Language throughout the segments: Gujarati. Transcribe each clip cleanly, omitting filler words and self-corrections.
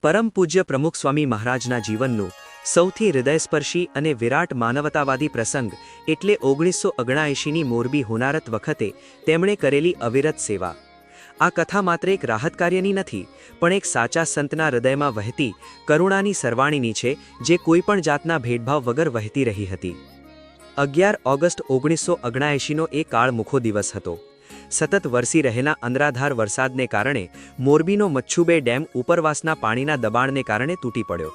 પરમ પૂજ્ય પ્રમુખ સ્વામી મહારાજના જીવનનું સૌથી હૃદયસ્પર્શી અને વિરાટ માનવતાવાદી પ્રસંગ એટલે 1979ની મોરબી હોનારત વખતે તેમણે કરેલી અવિરત સેવા। આ કથા માત્ર એક રાહત કાર્યની નથી, પણ એક સાચા સંતના હૃદયમાં વહેતી કરુણાની સરવાણીની છે, જે કોઈપણ જાતના ભેદભાવ વગર વહેતી રહી હતી। 11 ઓગસ્ટ 1979નો એ કાળમુખો દિવસ હતો। સતત વરસી રહેલા અંદરાધાર વરસાદને કારણે મોરબીનો મચ્છુબે ડેમ ઉપરવાસના પાણીના દબાણને કારણે તૂટી પડ્યો।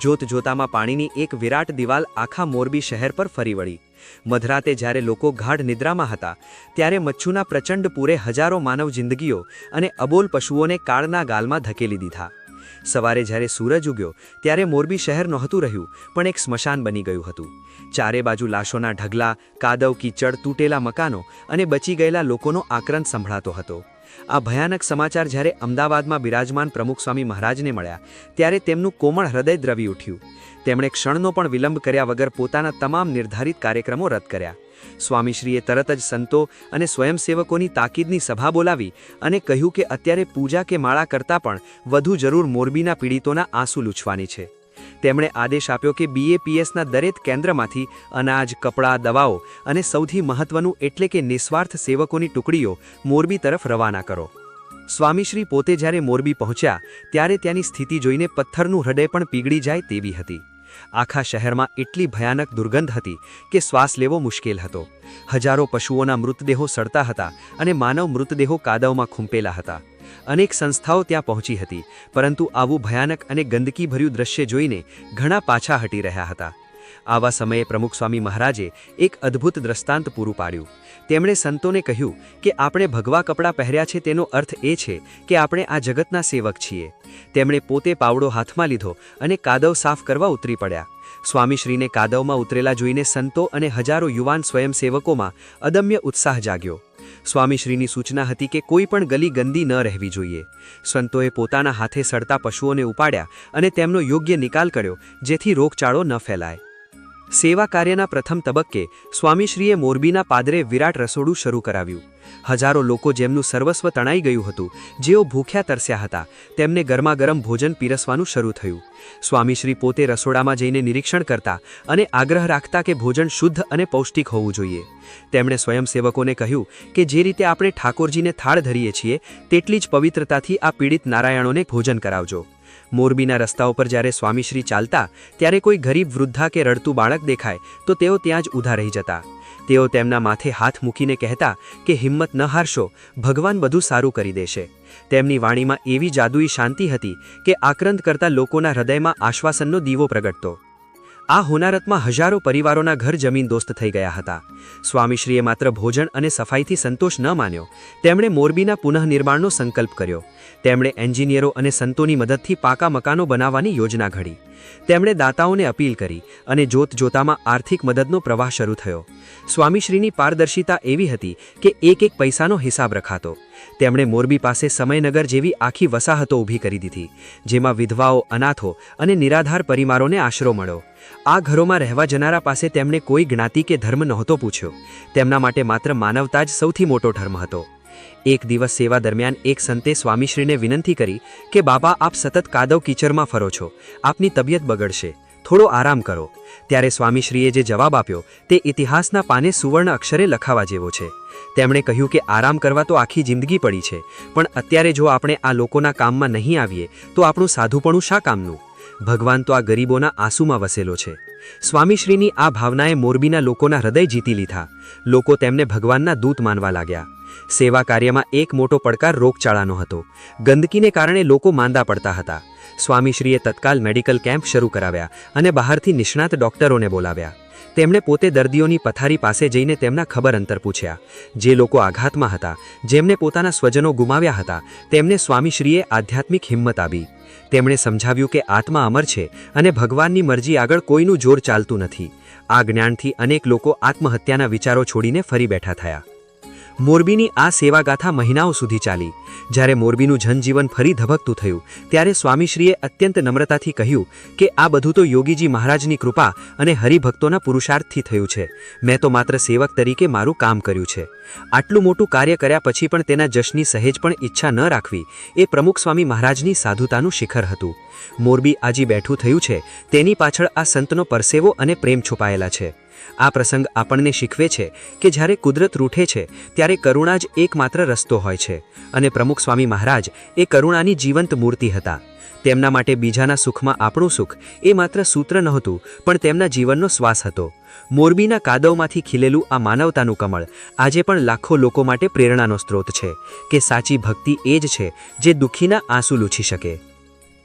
જોતજોતામાં પાણીની એક વિરાટ દિવાલ આખા મોરબી શહેર પર ફરી વળી। મધરાતે જ્યારે લોકો ગાઢ નિદ્રામાં હતા, ત્યારે મચ્છુના પ્રચંડ પૂરે હજારો માનવ જિંદગીઓ અને અબોલ પશુઓને કાળના ગાલમાં ધકેલી દીધા। સવારે જ્યારે સૂરજ ઉગ્યો ત્યારે મોરબી શહેર નહોતું રહ્યું, પણ એક સ્મશાન બની ગયું હતું। ચારે બાજુ લાશોના ઢગલા, કાદવ કીચડ, તૂટેલા મકાનો અને બચી ગયેલા લોકોનો આક્રંદ સંભળાતો હતો। આ ભયાનક સમાચાર જ્યારે અમદાવાદમાં બિરાજમાન પ્રમુખ સ્વામી મહારાજને મળ્યા, ત્યારે તેમનું કોમળ હૃદય દ્રવી ઉઠ્યું। તેમણે ક્ષણનો પણ વિલંબ કર્યા વગર પોતાના તમામ નિર્ધારિત કાર્યક્રમો રદ કર્યા। સ્વામીશ્રીએ તરત જ સંતો અને સ્વયંસેવકોની તાકીદની સભા બોલાવી અને કહ્યું કે અત્યારે પૂજા કે માળા કરતાં પણ વધુ જરૂર મોરબીના પીડિતોના આંસુ લૂછવાની છે। તેમણે આદેશ આપ્યો કે BAPSના દરેક કેન્દ્રમાંથી અનાજ, કપડાં, દવાઓ અને સૌથી મહત્વનું એટલે કે નિસ્વાર્થ સેવકોની ટુકડીઓ મોરબી તરફ રવાના કરો। સ્વામીશ્રી પોતે જ્યારે મોરબી પહોંચ્યા ત્યારે ત્યાંની સ્થિતિ જોઈને પથ્થરનું હૃદય પણ પીગળી જાય તેવી હતી। આખા શહેરમાં એટલી ભયાનક દુર્ગંધ હતી કે શ્વાસ લેવો મુશ્કેલ હતો। હજારો પશુઓના મૃતદેહો સડતા હતા અને માનવ મૃતદેહો કાદવમાં ખૂંપેલા હતા। અનેક સંસ્થાઓ ત્યાં પહોંચી હતી, પરંતુ આવું ભયાનક અને ગંદકીભર્યું દ્રશ્ય જોઈને ઘણા પાછા હટી રહ્યા હતા। આવા સમયે પ્રમુખ સ્વામી મહારાજે એક અદ્ભુત દ્રષ્ટાંત પૂરું પાડ્યું। તેમણે સંતોને કહ્યું કે આપણે ભગવા કપડાં પહેર્યા છે તેનો અર્થ એ છે કે આપણે આ જગતના સેવક છીએ। તેમણે પોતે પાવડો હાથમાં લીધો અને કાદવ સાફ કરવા ઉતરી પડ્યા। સ્વામીશ્રીને કાદવમાં ઉતરેલા જોઈને સંતો અને હજારો યુવાન સ્વયંસેવકોમાં અદમ્ય ઉત્સાહ જાગ્યો। સ્વામીશ્રીની સૂચના હતી કે કોઈ પણ ગલી ગંદી ન રહેવી જોઈએ। સંતોએ પોતાના હાથે સડતા પશુઓને ઉપાડ્યા અને તેમનો યોગ્ય નિકાલ કર્યો, જેથી રોગચાળો ન ફેલાય। સેવા કાર્યના પ્રથમ તબક્કે સ્વામીશ્રીએ મોરબીના પાદરે વિરાટ રસોડું શરૂ કરાવ્યું। હજારો લોકો જેમનું સર્વસ્વ તણાઈ ગયું હતું, જેઓ ભૂખ્યા તરસ્યા હતા, તેમને ગરમાગરમ ભોજન પીરસવાનું શરૂ થયું। સ્વામીશ્રી પોતે રસોડામાં જઈને નિરીક્ષણ કરતા અને આગ્રહ રાખતા કે ભોજન શુદ્ધ અને પૌષ્ટિક હોવું જોઈએ। તેમણે સ્વયંસેવકોને કહ્યું કે જે રીતે આપણે ઠાકોરજીને થાળ ધરીએ છીએ, તેટલી જ પવિત્રતાથી આ પીડિત નારાયણોને ભોજન કરાવજો। મોરબીના રસ્તાઓ પર જ્યારે સ્વામીશ્રી ચાલતા, ત્યારે કોઈ ગરીબ વૃદ્ધા કે રડતું બાળક દેખાય તો તેઓ ત્યાં જ ઊભા રહી જતા। તેઓ તેમના માથે હાથ મૂકીને કહેતા કે હિંમત ન હારશો, ભગવાન બધું સારું કરી દેશે। તેમની વાણીમાં એવી જાદુઈ શાંતિ હતી કે આક્રંદ કરતા લોકોના હૃદયમાં આશ્વાસનનો દીવો પ્રગટતો। આ હોનારતમાં હજારો પરિવારોના ઘર જમીનદોસ્ત થઈ ગયા હતા। સ્વામીશ્રીએ માત્ર ભોજન અને સફાઈથી સંતોષ ન માન્યો, તેમણે મોરબીના પુનઃનિર્માણનો સંકલ્પ કર્યો। તેમણે એન્જિનિયરો અને સંતોની મદદથી પાકા મકાનો બનાવવાની યોજના ઘડી। તેમણે દાતાઓને અપીલ કરી અને જોતજોતામાં આર્થિક મદદનો પ્રવાહ શરૂ થયો। સ્વામીશ્રીની પારદર્શિતા એવી હતી કે એક એક પૈસાનો હિસાબ રખાતો। તેમણે મોરબી પાસે સમયનગર જેવી આખી વસાહતો ઊભી કરી દીધી, જેમાં વિધવાઓ, અનાથો અને નિરાધાર પરિવારોને આશરો મળ્યો। આ ઘરોમાં રહેવા જનારા પાસે તેમણે કોઈ જ્ઞાતિ કે ધર્મ નહોતો પૂછ્યો। તેમના માટે માત્ર માનવતા જ સૌથી મોટો ધર્મ હતો। એક દિવસ સેવા દરમિયાન એક સંતે સ્વામીશ્રીને વિનંતી કરી કે બાબા, આપ સતત કાદવ કીચરમાં ફરો છો, આપની તબિયત બગડશે, થોડો આરામ કરો। ત્યારે સ્વામીશ્રીએ જે જવાબ આપ્યો તે ઇતિહાસના પાને સુવર્ણ અક્ષરે લખાવા જેવો છે। તેમણે કહ્યું કે આરામ કરવા તો આખી જિંદગી પડી છે, પણ અત્યારે જો આપણે આ લોકોના કામમાં નહીં આવીએ તો આપણું સાધુપણું શા કામનું? ભગવાન તો આ ગરીબોના આંસુમાં વસેલો છે। સ્વામીશ્રીની આ ભાવનાએ મોરબીના લોકોના હૃદય જીતી લીધા। લોકો તેમને ભગવાનના દૂત માનવા લાગ્યા। સેવા કાર્યમાં એક મોટો પડકાર રોગચાળાનો હતો। ગંદકીને કારણે લોકો માંદા પડતા હતા। સ્વામીશ્રીએ તત્કાલ મેડિકલ કેમ્પ શરૂ કરાવ્યા અને બહારથી નિષ્ણાત ડોક્ટરોને બોલાવ્યા। તેમણે પોતે દર્દીઓની પથારી પાસે જઈને તેમના ખબર અંતર પૂછ્યા। જે લોકો આઘાતમાં હતા, જેમને પોતાના સ્વજનો ગુમાવ્યા હતા, તેમને સ્વામીશ્રીએ આધ્યાત્મિક હિંમત આપી। તેમણે સમજાવ્યું કે આત્મા અમર છે અને ભગવાનની મરજી આગળ કોઈનું જોર ચાલતું નથી। આ જ્ઞાનથી અનેક લોકો આત્મહત્યાના વિચારો છોડીને ફરી બેઠા થયા। મોરબીની આ સેવાગાથા મહિનાઓ સુધી ચાલી. જ્યારે મોરબીનું જનજીવન ફરી ધબકતું થયું ત્યારે સ્વામીશ્રીએ અત્યંત નમ્રતાથી કહ્યું કે આ બધું તો યોગીજી મહારાજની કૃપા અને હરિભક્તોના પુરુષાર્થથી થયું છે. મેં તો માત્ર સેવક તરીકે મારું કામ કર્યું છે. આટલું મોટું કાર્ય કર્યા પછી પણ તેના જશની સહેજ પણ ઈચ્છા ન રાખવી એ પ્રમુખ સ્વામી મહારાજની સાધુતાનું શિખર હતું. મોરબી આજે બેઠું થયું છે તેની પાછળ આ સંતનો પરસેવો અને પ્રેમ છુપાયેલા છે. આ પ્રસંગ આપણને શીખવે છે કે જ્યારે કુદરત રૂઠે છે ત્યારે કરુણા જ એકમાત્ર રસ્તો હોય છે, અને પ્રમુખ સ્વામી મહારાજ એ કરુણાની જીવંત મૂર્તિ હતા. તેમના માટે બીજાના સુખમાં આપણું સુખ એ માત્ર સૂત્ર નહોતું, પણ તેમના જીવનનો શ્વાસ હતો. મોરબીના કાદવમાંથી ખીલેલું આ માનવતાનું કમળ આજે પણ લાખો લોકો માટે પ્રેરણાનો સ્ત્રોત છે કે સાચી ભક્તિ એ જ છે જે દુઃખીના આંસુ લૂછી શકે.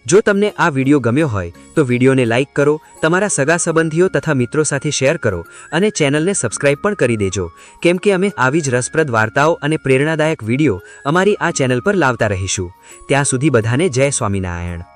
જો તમને આ વિડીયો ગમ્યો હોય તો વિડીયોને લાઇક કરો, તમારા સગા સંબંધીઓ તથા મિત્રો સાથે શેર કરો અને ચેનલને સબસ્ક્રાઇબ પણ કરી દેજો, કેમ કે અમે આવી જ રસપ્રદ વાર્તાઓ અને પ્રેરણાદાયક વિડીયો અમારી આ ચેનલ પર લાવતા રહીશું. ત્યાં સુધી બધાને જય સ્વામિનારાયણ.